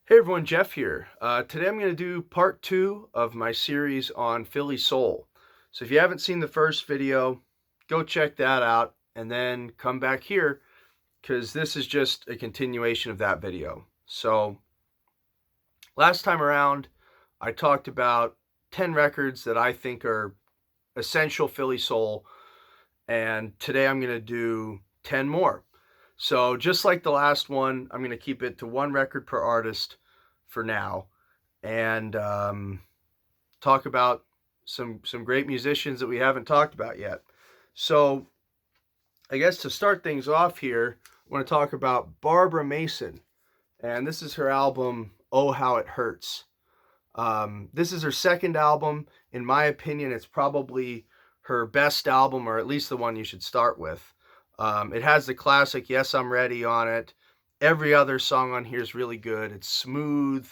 Hey everyone, Jeff here. Today I'm going to do part two of my series on Philly Soul. So if you haven't seen the first video, go check that out and then come back here because this is just a continuation of that video. So last time around, I talked about 10 records that I think are essential Philly Soul, and today I'm going to do 10 more. So just like the last one, I'm going to keep it to one record per artist for now, and talk about some great musicians that we haven't talked about yet. So I guess to start things off here, I want to talk about Barbara Mason, and this is her album "Oh How It Hurts." This is her second album. In my opinion, it's probably her best album, or at least the one you should start with. It has the classic "Yes, I'm Ready" on it. Every other song on here is really good. It's smooth,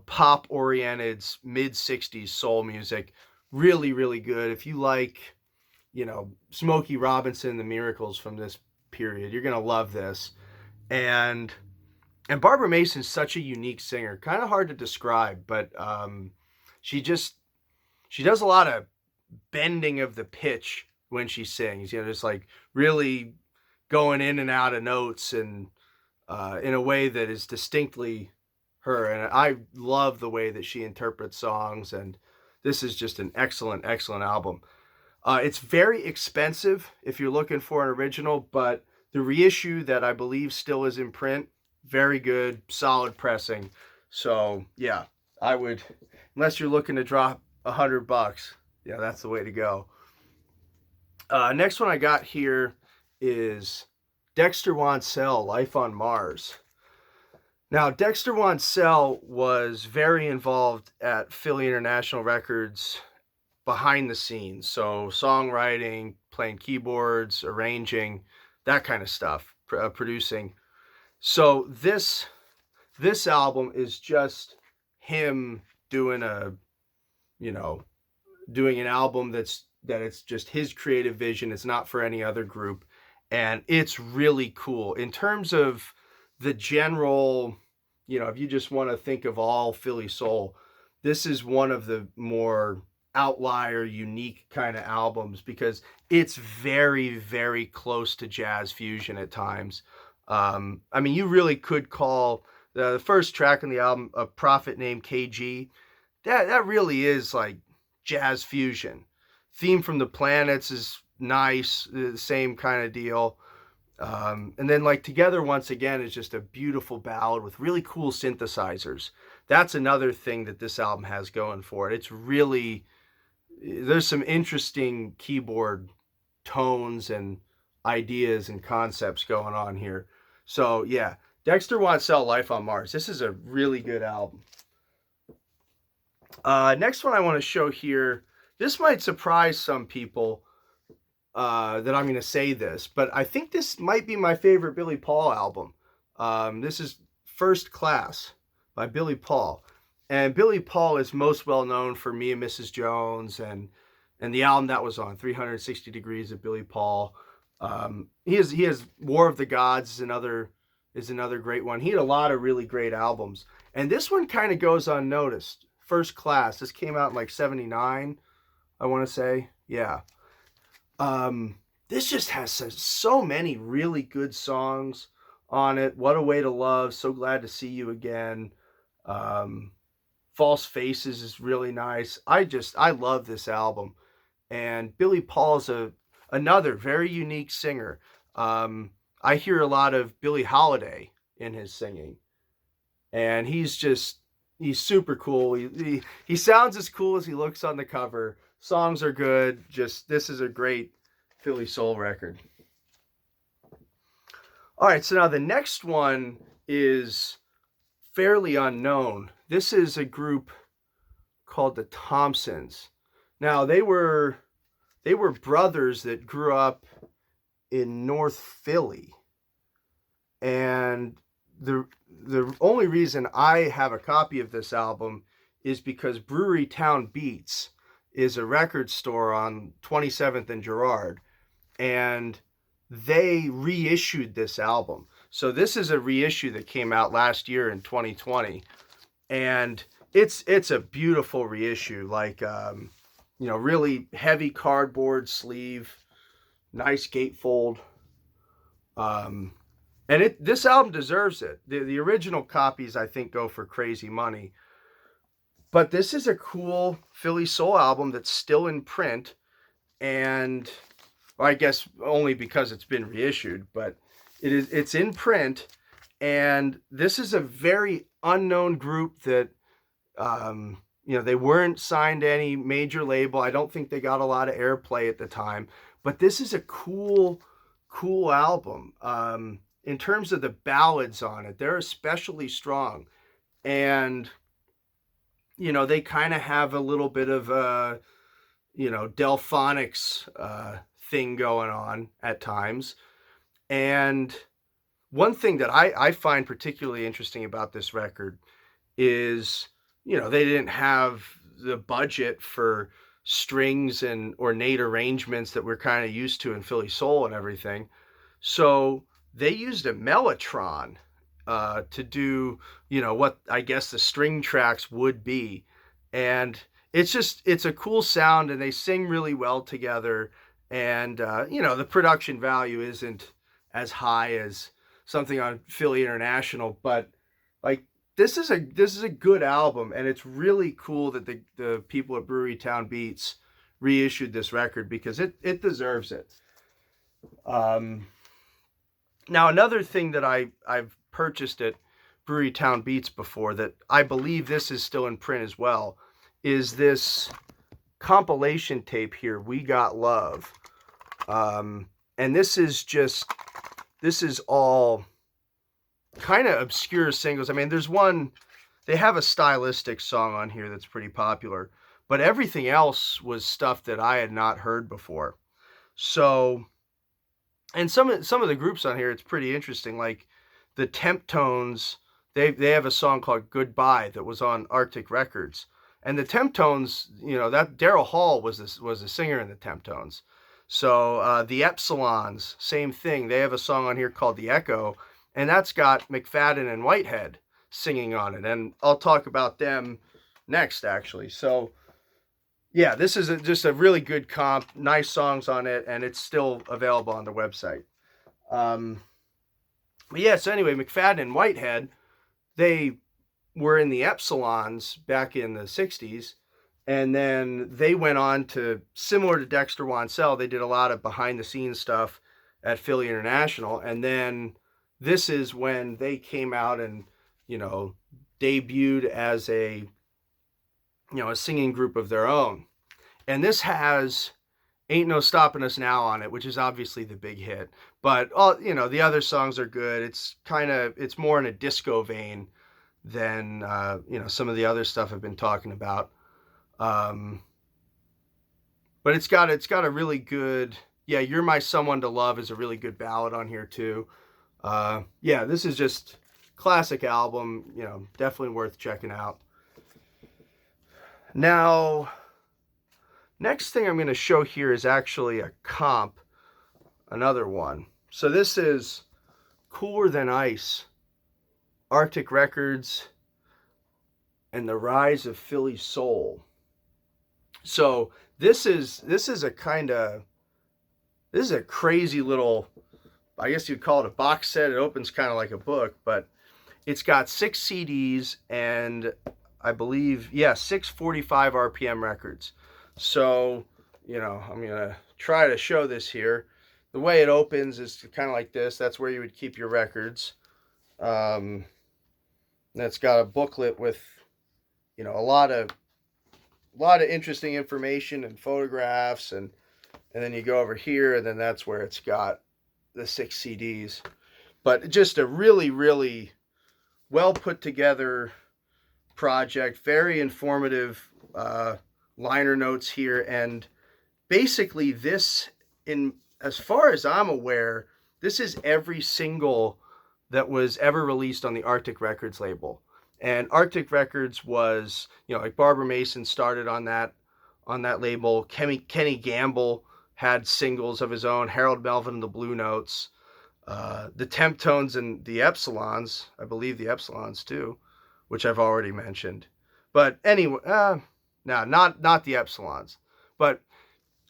pop oriented mid 60s soul music. Really, really good. If you like, Smokey Robinson, the Miracles from this period, you're going to love this. And Barbara Mason's such a unique singer, kind of hard to describe, but she just she does a lot of bending of the pitch when she sings. Just like really going in and out of notes, and in a way that is distinctly her. And I love the way that she interprets songs, and this is just an excellent, excellent album. It's very expensive if you're looking for an original, but the reissue that I believe still is in print, very good, solid pressing. So yeah, I would, unless you're looking to drop $100, yeah, that's the way to go. Next one I got here is Dexter Wansel, Life on Mars. Now, Dexter Wansel was very involved at Philly International Records behind the scenes. So songwriting, playing keyboards, arranging, that kind of stuff, producing. So this album is just him doing you know, doing an album that it's just his creative vision. It's not for any other group, and it's really cool in terms of the general. If you just want to think of all Philly soul, this is one of the more outlier, unique kind of albums because it's very, very close to jazz fusion at times. I mean, you really could call the first track on the album "A Prophet Named KG." That really is like jazz fusion. Theme from the Planets is nice, the same kind of deal. And then like Together Once Again is just a beautiful ballad with really cool synthesizers. That's another thing that this album has going for it. It's really, there's some interesting keyboard tones and ideas and concepts going on here. So yeah, Dexter Wansel, Life on Mars. This is a really good album. Next one I want to show here. This might surprise some people that I'm going to say this, but I think this might be my favorite Billy Paul album. This is First Class by Billy Paul. And Billy Paul is most well known for Me and Mrs. Jones and the album that was on 360 Degrees of Billy Paul. He has War of the Gods is another great one. He had a lot of really great albums, and this one kind of goes unnoticed. First Class. This came out in like '79, I want to say. Yeah. This just has so many really good songs on it. What a Way to Love, So Glad to See You Again. Um, False Faces is really nice. I love this album. And Billy Paul is another very unique singer. I hear a lot of Billie Holiday in his singing, and he's super cool. He sounds as cool as he looks on the cover. Songs are good. Just this is a great Philly soul record. All right, so now the next one is fairly unknown. This is a group called the Thompsons. Now they were brothers that grew up in North Philly, and the only reason I have a copy of this album is because Brewery Town Beats is a record store on 27th and Girard, and they reissued this album. So this is a reissue that came out last year in 2020, and it's a beautiful reissue. Like you know, really heavy cardboard sleeve, nice gatefold. And this album deserves it. The original copies, I think, go for crazy money. But this is a cool Philly soul album that's still in print, and well, I guess only because it's been reissued, but it's in print, and this is a very unknown group that you know, they weren't signed to any major label. I don't think they got a lot of airplay at the time, but this is a cool album. In terms of the ballads on it, they're especially strong, and you know, they kind of have a little bit of a, you know, Delphonics thing going on at times. And one thing that I find particularly interesting about this record is, you know, they didn't have the budget for strings and ornate arrangements that we're kind of used to in Philly soul and everything. So they used a mellotron to do, you know, what I guess the string tracks would be. And it's a cool sound, and they sing really well together. And, you know, the production value isn't as high as something on Philly International, but like, this is a good album, and it's really cool that the people at Brewery Town Beats reissued this record, because it deserves it. Now, another thing that I've purchased at Brewery Town Beats before, that I believe this is still in print as well, is this compilation tape here, We Got Love. And this is all kind of obscure singles. I mean, there's one, they have a stylistic song on here that's pretty popular, but everything else was stuff that I had not heard before. So, and some of the groups on here, it's pretty interesting. Like the Temptones, they have a song called Goodbye that was on Arctic Records. And the Temptones, you know, that Daryl Hall was a singer in the Temptones. So the Epsilons, same thing. They have a song on here called The Echo, and that's got McFadden and Whitehead singing on it. And I'll talk about them next, actually. So yeah, this is just a really good comp, nice songs on it, and it's still available on the website. But yeah, so anyway, McFadden and Whitehead, they were in the Epsilons back in the 60s, and then they went on to, similar to Dexter Wansel, they did a lot of behind-the-scenes stuff at Philly International, and then this is when they came out and, you know, debuted as a, you know, a singing group of their own. And this has Ain't No Stopping Us Now on it, which is obviously the big hit. But all, you know, the other songs are good. It's more in a disco vein than you know, some of the other stuff I've been talking about. But it's got a really good, yeah, You're My Someone to Love is a really good ballad on here too. Yeah, this is just classic album, you know, definitely worth checking out. Now, next thing I'm going to show here is actually a comp, another one. So this is Cooler Than Ice, Arctic Records, and the Rise of Philly Soul. So this is a crazy little, I guess you'd call it a box set. It opens kind of like a book, but it's got 6 CDs and I believe, yeah, 6 45 RPM records. So, you know, I'm going to try to show this here. The way it opens is kind of like this. That's where you would keep your records. That's got a booklet with, you know, a lot of interesting information and photographs, and then you go over here, and then that's where it's got the 6 CDs. But just a really, really well put together project, very informative liner notes here, and basically this, in as far as I'm aware, this is every single that was ever released on the Arctic Records label. And Arctic Records was, you know, like Barbara Mason started on that label. Kenny Gamble had singles of his own, Harold Melvin and the Blue Notes. the temp tones and the epsilons, I believe the epsilons too, which I've already mentioned. But anyway, no, not the epsilons, but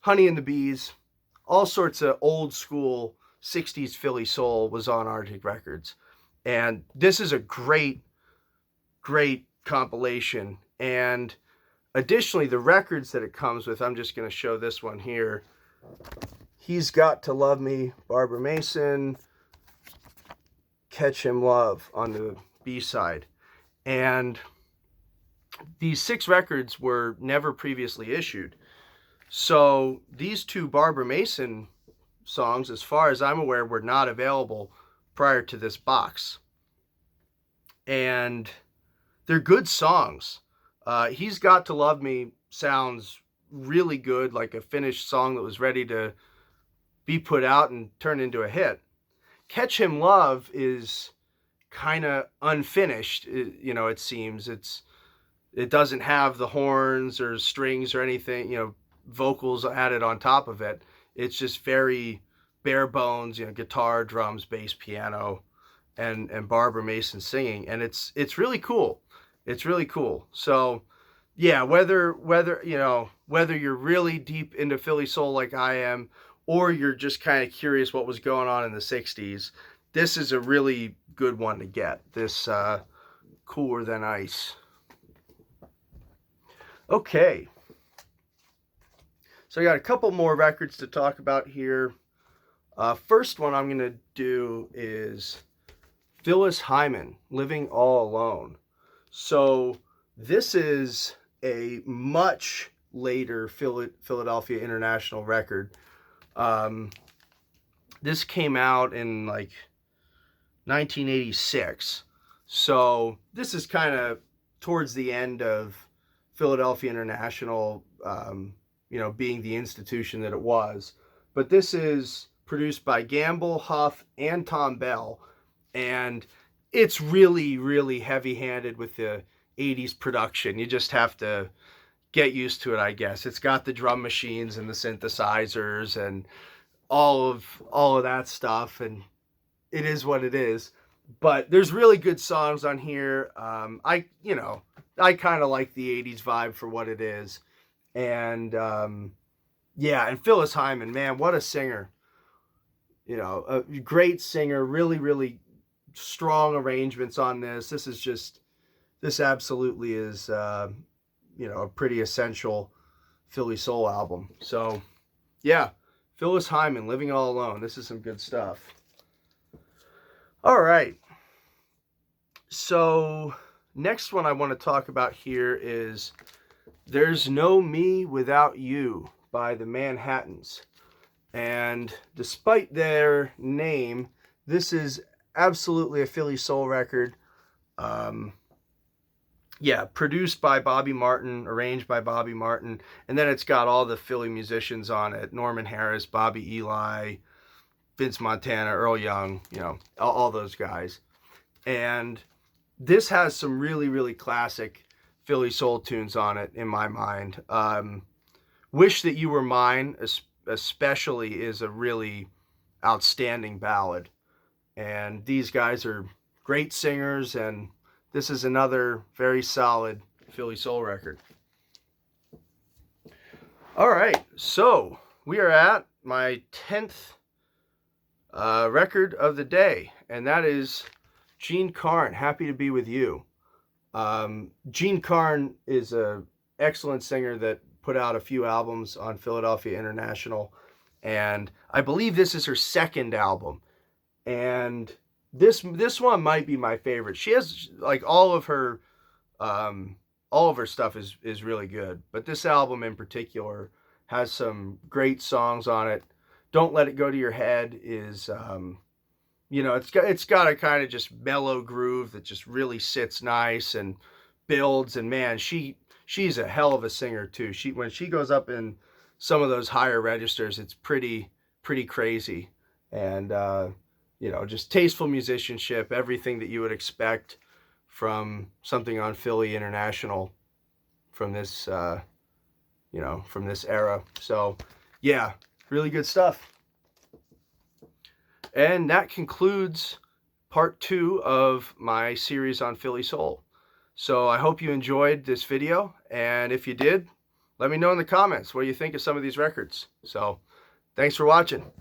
Honey and the Bees, all sorts of old school 60s Philly soul was on Arctic Records. And this is a great compilation. And additionally, the records that it comes with, I'm just going to show this one here. He's Got to Love Me, Barbara Mason, Catch Him Love on the B-side. And these 6 records were never previously issued. So these 2 Barbara Mason songs, as far as I'm aware, were not available prior to this box. And they're good songs. He's Got to Love Me sounds really good, like a finished song that was ready to be put out and turn into a hit. Catch Him Love is kind of unfinished, it seems. It doesn't have the horns or strings or anything, vocals added on top of it. It's just very bare bones, guitar, drums, bass, piano, and Barbara Mason singing, and it's really cool. It's really cool. So yeah, whether you're really deep into Philly soul like I am, or you're just kind of curious what was going on in the 60s, this is a really good one to get. This Cooler Than Ice. Okay, so I got a couple more records to talk about here. First one I'm going to do is Phyllis Hyman, Living All Alone. So this is a much later Philadelphia International record. This came out in like 1986. So this is kind of towards the end of Philadelphia International, being the institution that it was. But this is produced by Gamble, Huff, and Tom Bell. And it's really, really heavy-handed with the 80s production. You just have to get used to it, I guess. It's got the drum machines and the synthesizers and all of that stuff, and it is what it is. But there's really good songs on here. I kind of like the 80s vibe for what it is. And and Phyllis Hyman, man, what a singer. A great singer, really, really strong arrangements on this. This absolutely is, a pretty essential Philly soul album. So, yeah, Phyllis Hyman, Living All Alone. This is some good stuff. All right. So, next one I want to talk about here is There's No Me Without You by the Manhattans. And despite their name, this is absolutely a Philly soul record. Produced by Bobby Martin, arranged by Bobby Martin, and then it's got all the Philly musicians on it: Norman Harris, Bobby Eli, Vince Montana, Earl Young, all those guys. And this has some really, really classic Philly soul tunes on it, in my mind. Wish That You Were Mine, especially, is a really outstanding ballad. And these guys are great singers, and this is another very solid Philly soul record. All right, so we are at my 10th record of the day, and that is Jean Carn, Happy to Be With You. Jean Carn is an excellent singer that put out a few albums on Philadelphia International, and I believe this is her second album. And this one might be my favorite. She has, like, all of her stuff is really good, but this album in particular has some great songs on it. Don't Let It Go to Your Head is it's got a kind of just mellow groove that just really sits nice and builds. And man, she's a hell of a singer too. When she goes up in some of those higher registers, it's pretty crazy. And just tasteful musicianship, everything that you would expect from something on Philly International from this from this era. So yeah, really good stuff. And that concludes part 2 of my series on Philly Soul. So I hope you enjoyed this video, and if you did, let me know in the comments what you think of some of these records. So thanks for watching.